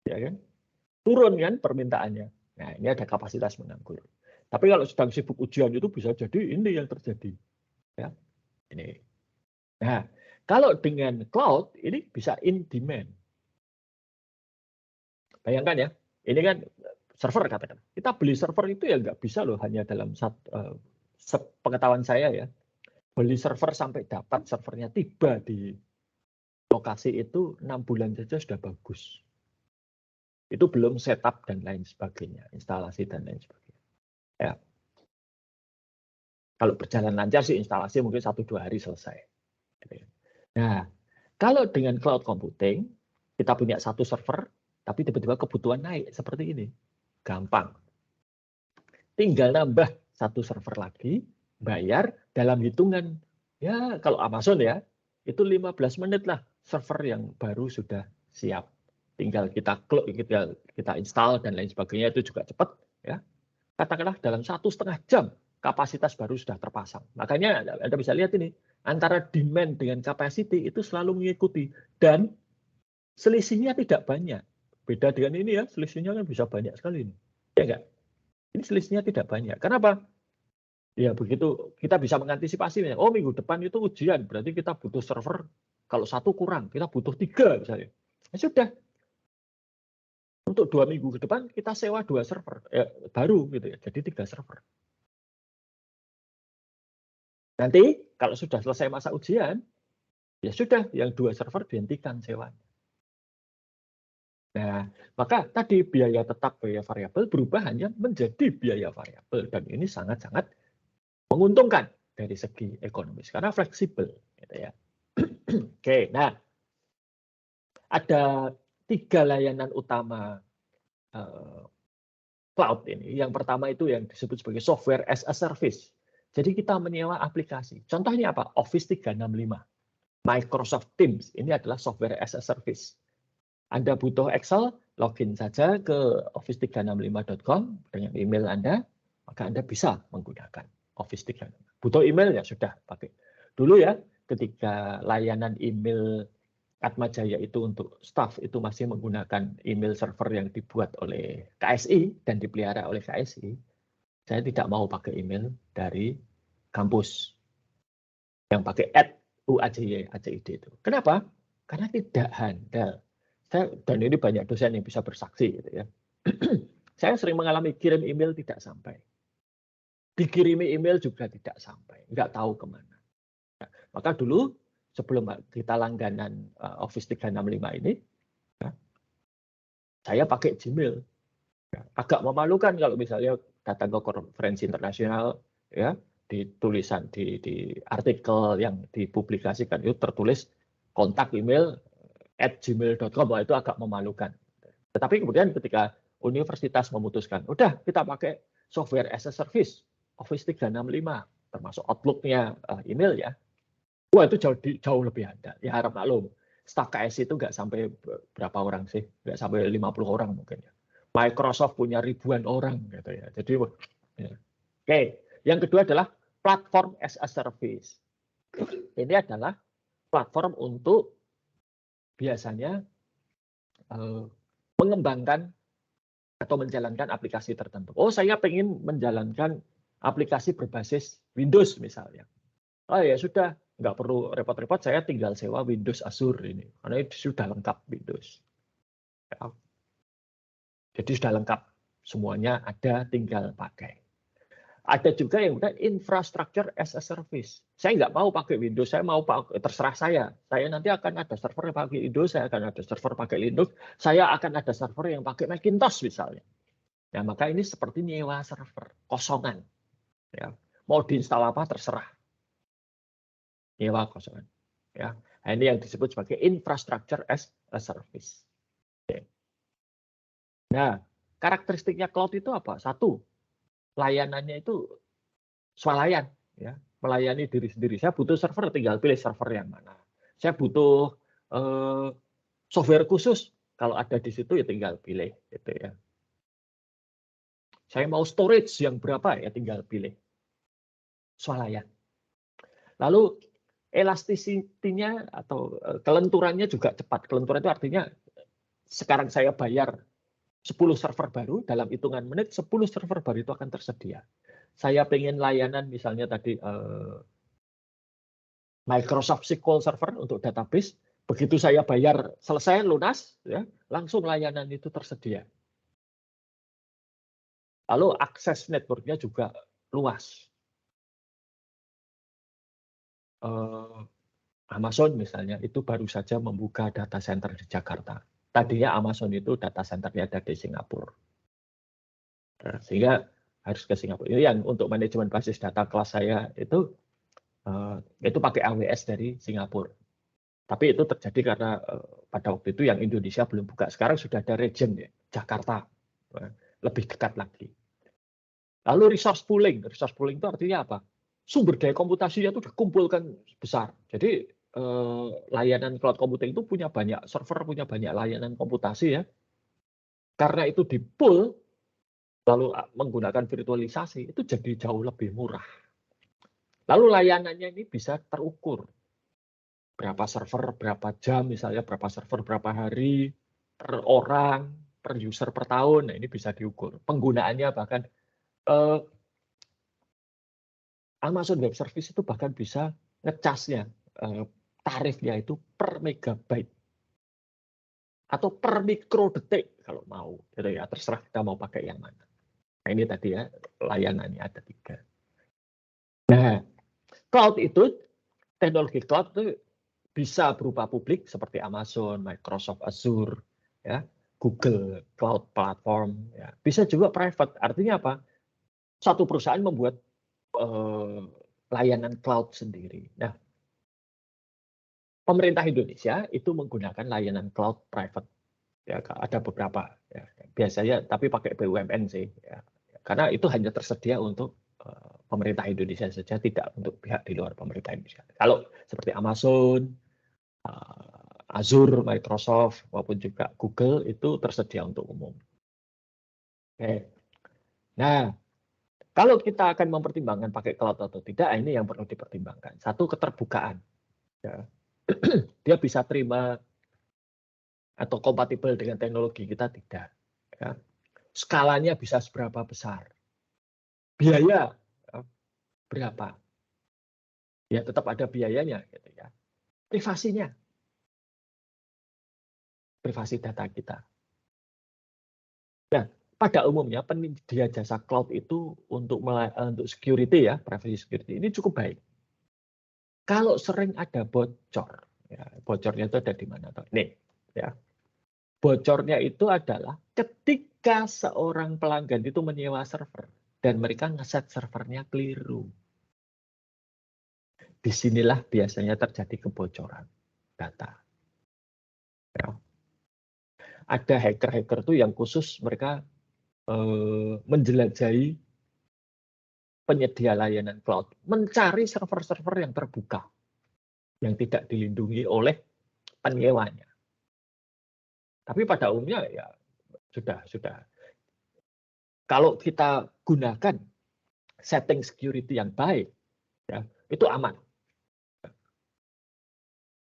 ya kan? Turun kan permintaannya. Nah ini ada kapasitas menganggur. Tapi kalau sedang sibuk ujian itu bisa jadi ini yang terjadi, ya ini. Nah kalau dengan cloud ini bisa in demand. Bayangkan ya, ini kan server katakan. Kita beli server itu ya nggak bisa loh hanya dalam sepengetahuan saya ya. Beli server sampai dapat servernya tiba di lokasi itu 6 bulan saja sudah bagus. Itu belum setup dan lain sebagainya, instalasi dan lain sebagainya. Ya. Kalau berjalan lancar sih instalasi mungkin 1-2 hari selesai. Nah, kalau dengan cloud computing, kita punya satu server, tapi tiba-tiba kebutuhan naik seperti ini. Gampang. Tinggal nambah satu server lagi, bayar dalam hitungan. Ya, kalau Amazon ya, itu 15 menit lah server yang baru sudah siap. Tinggal kita install dan lain sebagainya, itu juga cepat. Ya. Katakanlah dalam 1,5 jam kapasitas baru sudah terpasang. Makanya Anda bisa lihat ini, antara demand dengan capacity itu selalu mengikuti. Dan selisihnya tidak banyak. Beda dengan ini ya, selisihnya kan bisa banyak sekali. Ya enggak? Ini selisihnya tidak banyak. Kenapa? Ya begitu kita bisa mengantisipasi. Oh minggu depan itu ujian, berarti kita butuh server. Kalau satu kurang, kita butuh 3 misalnya. Ya sudah. Untuk 2 minggu ke depan kita sewa 2 server baru gitu ya. Jadi 3 server. Nanti kalau sudah selesai masa ujian, ya sudah yang 2 server dihentikan sewanya. Nah, maka tadi biaya tetap, biaya variabel berubah hanya menjadi biaya variabel dan ini sangat-sangat menguntungkan. dari segi ekonomis karena fleksibel, gitu ya. Oke, nah ada 3 layanan utama cloud ini. Yang pertama itu yang disebut sebagai software as a service. Jadi kita menyewa aplikasi. Contohnya apa? Office 365, Microsoft Teams. Ini adalah software as a service. Anda butuh Excel, login saja ke office365.com dengan email Anda, maka Anda bisa menggunakan Office 365. Butuh email ya sudah pakai. Dulu ya, ketika layanan email Atmajaya itu untuk staff itu masih menggunakan email server yang dibuat oleh KSI dan dipelihara oleh KSI, saya tidak mau pakai email dari kampus yang pakai @uajy.id itu. Kenapa? Karena tidak handal. Dan ini banyak dosen yang bisa bersaksi, gitu ya. Saya sering mengalami kirim email tidak sampai, dikirimi email juga tidak sampai, nggak tahu kemana. Maka dulu sebelum kita langganan Office 365 ini, ya, saya pakai Gmail. Ya, agak memalukan kalau misalnya datang ke konferensi internasional, ya, di tulisan di artikel yang dipublikasikan itu tertulis kontak email @gmail.com, itu agak memalukan. Tetapi kemudian ketika universitas memutuskan, udah kita pakai software as a service, Office 365, termasuk Outlook-nya email ya, wah itu jauh lebih handal. Ya harap maklum, staf KSI itu nggak sampai berapa orang sih, nggak sampai 50 orang mungkin ya. Microsoft punya ribuan orang gitu ya. Jadi, ya. Oke, yang kedua adalah platform as a service. Ini adalah platform untuk biasanya mengembangkan atau menjalankan aplikasi tertentu. Oh, saya pengen menjalankan aplikasi berbasis Windows misalnya. Oh ya sudah, nggak perlu repot-repot, saya tinggal sewa Windows Azure ini, karena itu sudah lengkap Windows. Ya. Jadi sudah lengkap, semuanya ada, tinggal pakai. Ada juga yang udah infrastructure as a service. Saya nggak mau pakai Windows, saya mau pakai, terserah saya. Saya nanti akan ada server yang pakai Windows, saya akan ada server pakai Linux, saya akan ada server yang pakai Macintosh misalnya. Ya, maka ini seperti nyewa server, kosongan. Ya. Mau diinstal apa terserah. Nyewa kosongan. Ya. Nah, ini yang disebut sebagai infrastructure as a service. Oke. Nah, karakteristiknya cloud itu apa? Satu, layanannya itu swalayan, ya, melayani diri sendiri. Saya butuh server, tinggal pilih server yang mana. Saya butuh software khusus, kalau ada di situ ya tinggal pilih, gitu ya. Saya mau storage yang berapa ya tinggal pilih. Swalayan. Lalu elasticity-nya atau kelenturannya juga cepat. Kelenturan itu artinya sekarang saya bayar 10 server baru, dalam hitungan menit 10 server baru itu akan tersedia. Saya pengen layanan misalnya tadi Microsoft SQL Server untuk database, begitu saya bayar selesai lunas, ya, langsung layanan itu tersedia. Lalu akses networknya juga luas. Amazon misalnya itu baru saja membuka data center di Jakarta. Tadinya Amazon itu data centernya ada di Singapura. Sehingga harus ke Singapura. Ini yang untuk manajemen basis data kelas saya itu pakai AWS dari Singapura. Tapi itu terjadi karena pada waktu itu yang Indonesia belum buka. Sekarang sudah ada region ya, Jakarta. Lebih dekat lagi. Lalu resource pooling. Resource pooling itu artinya apa? Sumber daya komputasinya itu dikumpulkan besar. Jadi layanan cloud computing itu punya banyak server, punya banyak layanan komputasi ya. Karena itu di pool, lalu menggunakan virtualisasi, itu jadi jauh lebih murah. Lalu layanannya ini bisa terukur. Berapa server, berapa jam, misalnya berapa server, berapa hari, per orang, per user per tahun, nah ini bisa diukur. Penggunaannya bahkan Amazon Web Service itu bahkan bisa ngecasnya, tarifnya itu per megabyte atau per mikrodetik kalau mau, gitu ya, terserah kita mau pakai yang mana. Nah ini tadi ya layanannya ada 3. Nah, cloud itu, teknologi cloud itu bisa berupa publik seperti Amazon, Microsoft Azure, ya, Google Cloud Platform, ya. Bisa juga private. Artinya apa? Satu perusahaan membuat layanan cloud sendiri. Nah, pemerintah Indonesia itu menggunakan layanan cloud private. Ya, ada beberapa. Ya, biasanya, tapi pakai BUMN sih. Ya. Karena itu hanya tersedia untuk pemerintah Indonesia saja, tidak untuk pihak di luar pemerintah Indonesia. Kalau seperti Amazon, Azure, Microsoft, maupun juga Google itu tersedia untuk umum. Oke. Nah, kalau kita akan mempertimbangkan pakai cloud atau tidak, ini yang perlu dipertimbangkan. Satu, keterbukaan. Ya. Dia bisa terima atau kompatibel dengan teknologi kita, tidak. Ya. Skalanya bisa seberapa besar. Biaya berapa. Ya, tetap ada biayanya. Gitu ya. Privasinya. Privasi data kita. Nah, pada umumnya penyedia jasa cloud itu untuk security ya, privacy security ini cukup baik. Kalau sering ada bocor, ya, bocornya itu ada di mana? Nih, ya. Bocornya itu adalah ketika seorang pelanggan itu menyewa server dan mereka ngeset servernya keliru. Disinilah biasanya terjadi kebocoran data. Ya. Ada hacker-hacker tuh yang khusus mereka menjelajahi penyedia layanan cloud, mencari server-server yang terbuka, yang tidak dilindungi oleh penyewanya. Tapi pada umumnya ya sudah. Kalau kita gunakan setting security yang baik, ya, itu aman.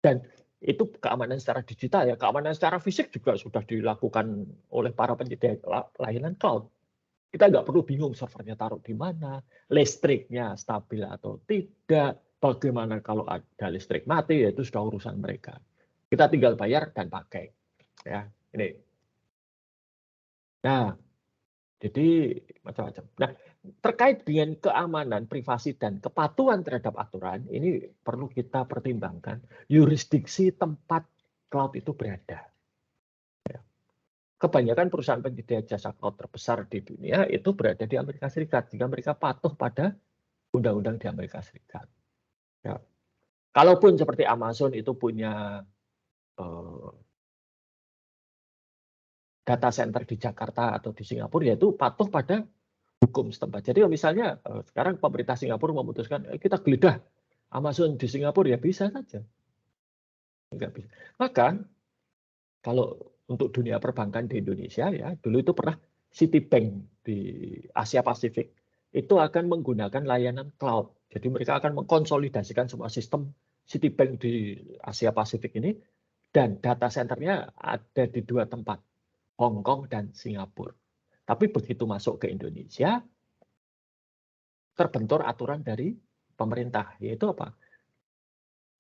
Dan itu keamanan secara digital ya, keamanan secara fisik juga sudah dilakukan oleh para penyedia layanan cloud. Kita nggak perlu bingung servernya taruh di mana, listriknya stabil atau tidak, bagaimana kalau ada listrik mati, ya itu sudah urusan mereka. Kita tinggal bayar dan pakai. Ya, ini. Nah, jadi macam-macam. Nah, terkait dengan keamanan, privasi, dan kepatuhan terhadap aturan, ini perlu kita pertimbangkan yurisdiksi tempat cloud itu berada. Kebanyakan perusahaan penyedia jasa cloud terbesar di dunia itu berada di Amerika Serikat, jika mereka patuh pada undang-undang di Amerika Serikat. Ya. Kalaupun seperti Amazon itu punya data center di Jakarta atau di Singapura, yaitu patuh pada hukum setempat. Jadi misalnya sekarang pemerintah Singapura memutuskan kita geledah Amazon di Singapura, ya bisa saja. Enggak bisa. Maka kalau untuk dunia perbankan di Indonesia, ya dulu itu pernah Citibank di Asia Pasifik itu akan menggunakan layanan cloud. Jadi mereka akan mengkonsolidasikan semua sistem Citibank di Asia Pasifik ini, dan data centernya ada di dua tempat, Hong Kong dan Singapura. Tapi begitu masuk ke Indonesia, terbentur aturan dari pemerintah, yaitu apa?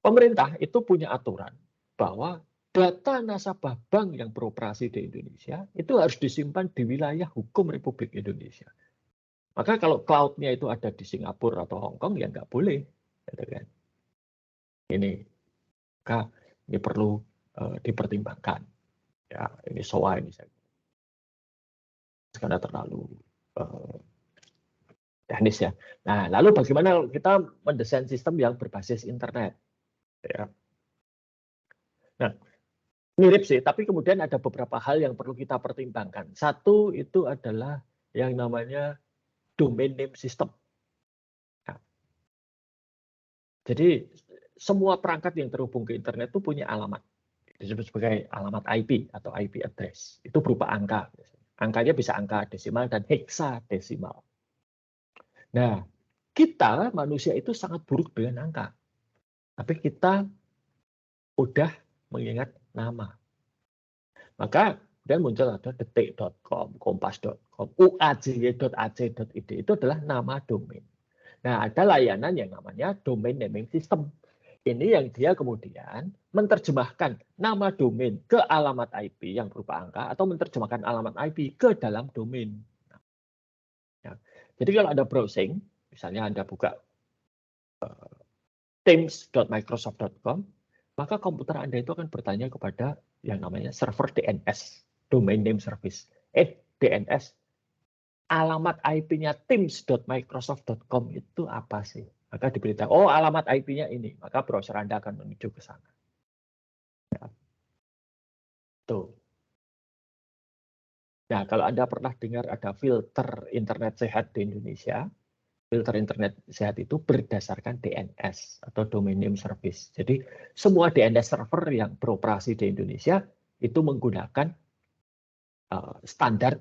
Pemerintah itu punya aturan bahwa data nasabah bank yang beroperasi di Indonesia itu harus disimpan di wilayah hukum Republik Indonesia. Maka kalau cloud-nya itu ada di Singapura atau Hong Kong, ya nggak boleh. Ini perlu dipertimbangkan. Ya, ini SOA ini karena terlalu teknis ya. Nah, lalu bagaimana kita mendesain sistem yang berbasis internet? Ya. Nah, mirip sih, tapi kemudian ada beberapa hal yang perlu kita pertimbangkan. Satu itu adalah yang namanya domain name system. Nah, jadi semua perangkat yang terhubung ke internet itu punya alamat. Disebut sebagai alamat IP atau IP address. Itu berupa angka. Angkanya bisa angka desimal dan heksadesimal. Nah, kita manusia itu sangat buruk dengan angka. Tapi kita udah mengingat nama. Maka kemudian muncul ada detik.com, kompas.com, uaj.ac.id, itu adalah nama domain. Nah, ada layanan yang namanya domain naming system. Ini yang dia kemudian menerjemahkan nama domain ke alamat IP yang berupa angka, atau menerjemahkan alamat IP ke dalam domain. Nah, jadi kalau ada browsing, misalnya Anda buka teams.microsoft.com, maka komputer Anda itu akan bertanya kepada yang namanya server DNS, domain name service. DNS, alamat IP-nya teams.microsoft.com itu apa sih? Maka diberitahu, oh alamat IP-nya ini, maka browser Anda akan menuju ke sana. Ya. Tuh. Nah, kalau Anda pernah dengar ada filter internet sehat di Indonesia, filter internet sehat itu berdasarkan DNS atau Domain Name Service. Jadi semua DNS server yang beroperasi di Indonesia itu menggunakan standar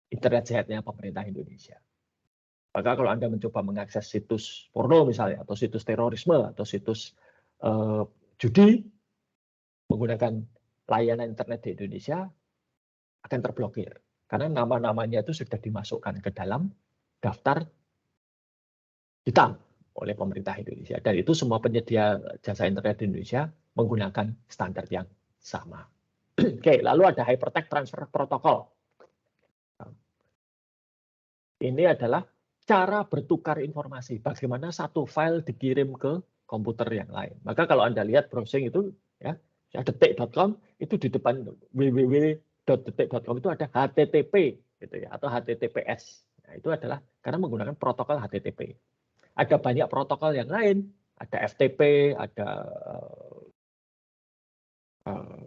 internet sehatnya pemerintah Indonesia. Maka kalau Anda mencoba mengakses situs porno misalnya, atau situs terorisme, atau situs judi, menggunakan layanan internet di Indonesia, akan terblokir. Karena nama-namanya itu sudah dimasukkan ke dalam daftar hitam oleh pemerintah Indonesia. Dan itu semua penyedia jasa internet di Indonesia menggunakan standar yang sama. Oke, lalu ada Hypertext Transfer Protocol. Ini adalah cara bertukar informasi. Bagaimana satu file dikirim ke komputer yang lain. Maka kalau Anda lihat browsing itu, ya, detik.com itu di depan www.detik.com itu ada HTTP, gitu ya, atau HTTPS. Nah, itu adalah karena menggunakan protokol HTTP. Ada banyak protokol yang lain, ada FTP, ada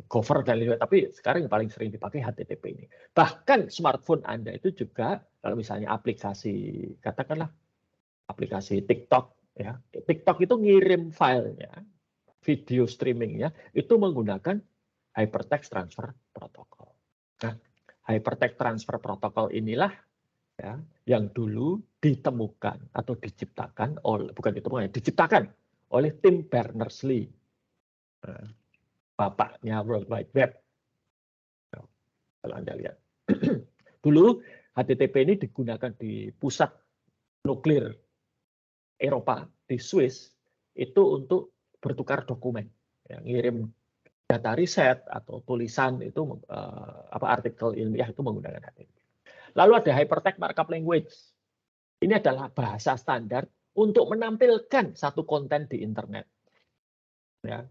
Gopher dan lain-lain, tapi sekarang yang paling sering dipakai HTTP ini. Bahkan smartphone Anda itu juga, kalau misalnya aplikasi, katakanlah aplikasi TikTok, ya, TikTok itu ngirim filenya, video streamingnya, itu menggunakan Hypertext Transfer Protocol. Nah, Hypertext Transfer Protocol inilah ya, yang dulu ditemukan atau diciptakan oleh, bukan ditemukan, diciptakan oleh Tim Berners-Lee, bapaknya World Wide Web. Kalau Anda lihat. Dulu HTTP ini digunakan di pusat nuklir Eropa, di Swiss, itu untuk bertukar dokumen. Ya, ngirim data riset atau tulisan itu artikel ilmiah itu menggunakan HTTP. Lalu ada Hypertext Markup Language. Ini adalah bahasa standar untuk menampilkan satu konten di internet. Ya.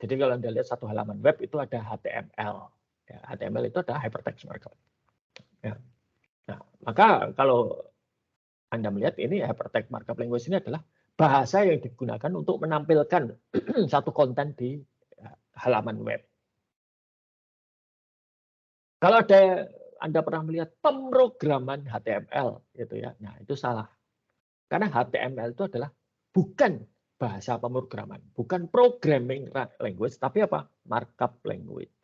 Jadi kalau Anda lihat satu halaman web itu ada HTML. Ya, HTML itu adalah Hypertext Markup. Ya. Nah, maka kalau Anda melihat ini Hypertext Markup Language ini adalah bahasa yang digunakan untuk menampilkan satu konten di halaman web. Kalau ada Anda pernah melihat pemrograman HTML, gitu ya, nah itu salah. Karena HTML itu adalah bukan bahasa pemrograman, bukan programming language, tapi apa? Markup language.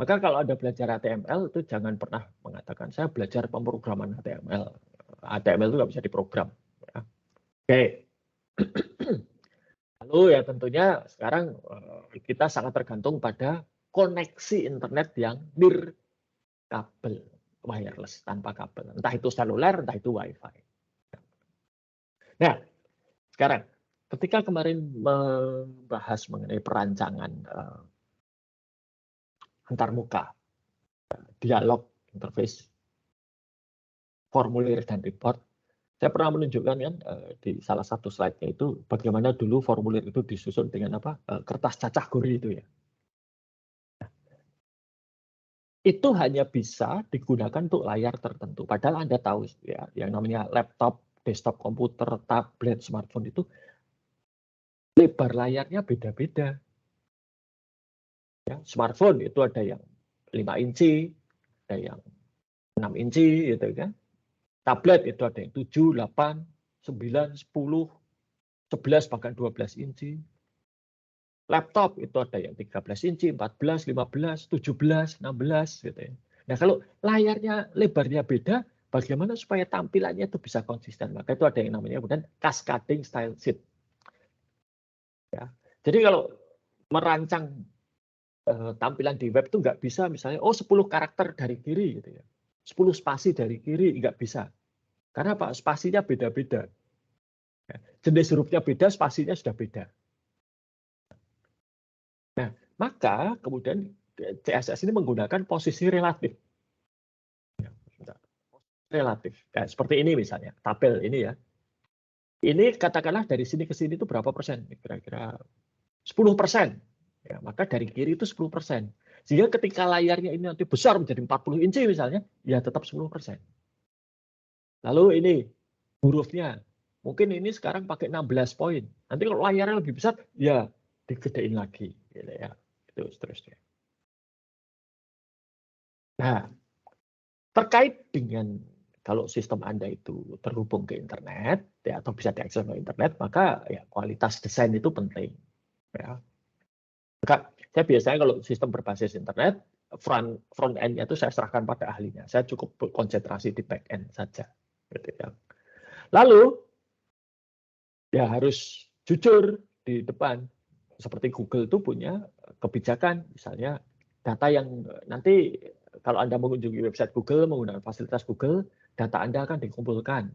Maka kalau Anda belajar HTML itu jangan pernah mengatakan saya belajar pemrograman HTML. HTML itu nggak bisa diprogram. Ya. Oke. Lalu ya tentunya sekarang kita sangat tergantung pada koneksi internet yang kabel wireless tanpa kabel. Entah itu seluler, entah itu wifi. Nah, sekarang ketika kemarin membahas mengenai perancangan antarmuka, dialog, interface, formulir dan report, saya pernah menunjukkan kan di salah satu slide-nya itu bagaimana dulu formulir itu disusun dengan apa? Kertas cacah gori itu ya. Itu hanya bisa digunakan untuk layar tertentu. Padahal Anda tahu ya, yang namanya laptop, desktop komputer, tablet, smartphone itu lebar layarnya beda-beda. Ya, smartphone itu ada yang 5 inci, ada yang 6 inci, gitu kan. Tablet itu ada yang 7, 8, 9, 10, 11, bahkan 12 inci. Laptop itu ada yang 13 inci, 14, 15, 17, 16, gitu ya. Nah, kalau layarnya lebarnya beda, bagaimana supaya tampilannya itu bisa konsisten? Maka itu ada yang namanya kemudian cascading style sheet. Ya. Jadi kalau merancang tampilan di web itu nggak bisa misalnya, 10 karakter dari kiri, gitu ya. 10 spasi dari kiri, nggak bisa. Karena apa? Spasinya beda-beda. Ya. Jenis hurufnya beda, spasinya sudah beda. Nah, maka kemudian CSS ini menggunakan posisi relatif. Relatif. Nah, seperti ini misalnya, tabel ini ya. Ini katakanlah dari sini ke sini itu berapa persen? Kira-kira 10%. Ya, maka dari kiri itu 10%. Sehingga ketika layarnya ini nanti besar menjadi 40 inci misalnya, ya tetap 10%. Lalu ini hurufnya. Mungkin ini sekarang pakai 16 poin. Nanti kalau layarnya lebih besar, ya digedein lagi. Gitu ya. Itu seterusnya. Nah, terkait dengan kalau sistem Anda itu terhubung ke internet, ya, atau bisa diakses oleh internet, maka ya kualitas desain itu penting. Ya. Maka saya biasanya kalau sistem berbasis internet, front end-nya itu saya serahkan pada ahlinya. Saya cukup konsentrasi di back end saja. Gitu ya. Lalu ya harus jujur di depan. Seperti Google itu punya kebijakan, misalnya data yang nanti kalau Anda mengunjungi website Google menggunakan fasilitas Google, data Anda akan dikumpulkan.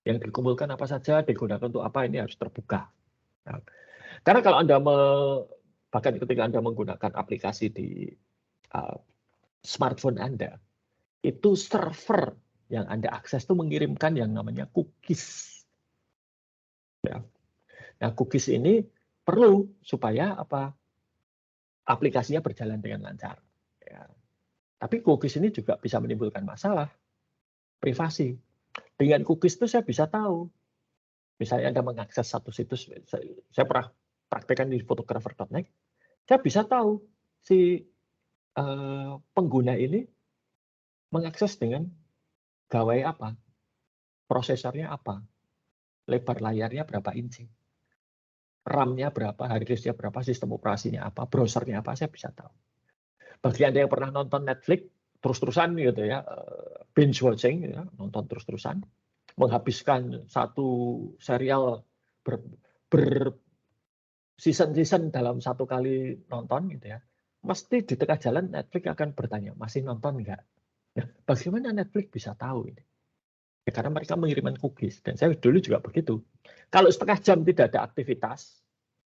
Yang dikumpulkan apa saja, digunakan untuk apa, ini harus terbuka. Nah, karena kalau Anda bahkan ketika Anda menggunakan aplikasi di smartphone Anda, itu server yang Anda akses itu mengirimkan yang namanya cookies. Ya. Nah, cookies ini perlu supaya apa? Aplikasinya berjalan dengan lancar. Ya. Tapi cookies ini juga bisa menimbulkan masalah privasi. Dengan cookies itu saya bisa tahu. Misalnya Anda mengakses satu situs, saya pernah praktekkan di photographer.net, saya bisa tahu si pengguna ini mengakses dengan gawai apa, prosesornya apa, lebar layarnya berapa inci, RAM-nya berapa, hard disk-nya berapa, sistem operasinya apa, browsernya apa, saya bisa tahu. Bagi Anda yang pernah nonton Netflix, terus-terusan gitu ya, binge watching, ya, nonton terus-terusan, menghabiskan satu serial season dalam satu kali nonton gitu ya, mesti di tengah jalan Netflix akan bertanya, masih nonton nggak? Nah, bagaimana Netflix bisa tahu ini? Ya, karena mereka mengirimkan cookies, dan saya dulu juga begitu. Kalau setengah jam tidak ada aktivitas,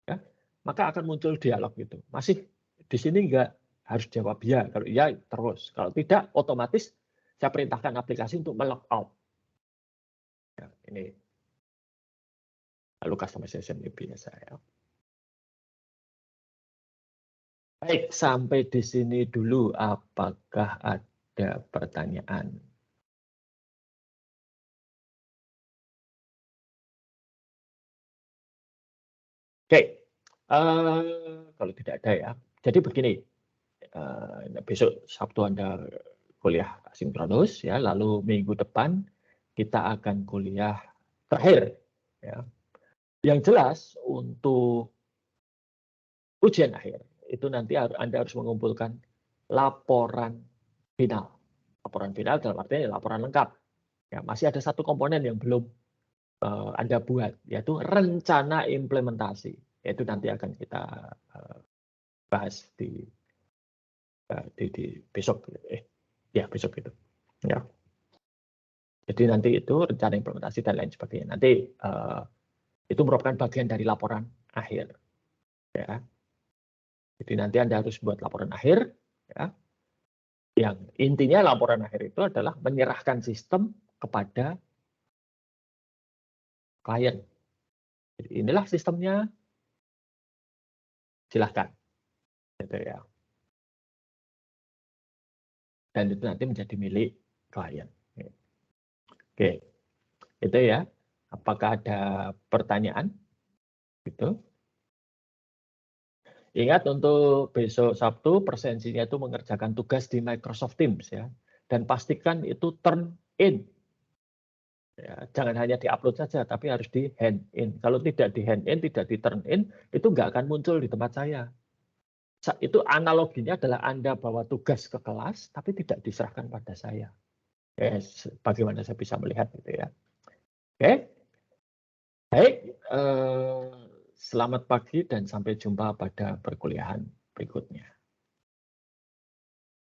ya, maka akan muncul dialog gitu. Masih di sini nggak? Harus jawab ya. Kalau iya terus. Kalau tidak, otomatis saya perintahkan aplikasi untuk melog out. Ya, ini lalu customization ini biasa ya. Baik, sampai di sini dulu. Apakah ada pertanyaan? Oke, kalau tidak ada ya. Jadi begini, besok Sabtu Anda kuliah asinkronus ya, lalu minggu depan kita akan kuliah terakhir ya. Yang jelas untuk ujian akhir itu nanti Anda harus mengumpulkan laporan final. Laporan final dalam artinya laporan lengkap. Ya, masih ada satu komponen yang belum Anda buat, yaitu rencana implementasi. Yaitu nanti akan kita bahas di besok. Besok itu. Ya. Jadi nanti itu rencana implementasi dan lain sebagainya. Nanti itu merupakan bagian dari laporan akhir. Ya. Jadi nanti Anda harus buat laporan akhir. Ya. Yang intinya laporan akhir itu adalah menyerahkan sistem kepada klien. Jadi inilah sistemnya, silahkan. Gitu ya. Dan itu nanti menjadi milik klien. Oke, itu ya. Apakah ada pertanyaan? Gitu. Ingat untuk besok Sabtu presensinya itu mengerjakan tugas di Microsoft Teams ya. Dan pastikan itu turn in. Ya, jangan hanya di-upload saja, tapi harus di hand in. Kalau tidak di hand in, tidak di turn in, itu nggak akan muncul di tempat saya. Itu analoginya adalah Anda bawa tugas ke kelas, tapi tidak diserahkan pada saya. Bagaimana saya bisa melihat itu ya. Oke, baik. Selamat pagi dan sampai jumpa pada perkuliahan berikutnya.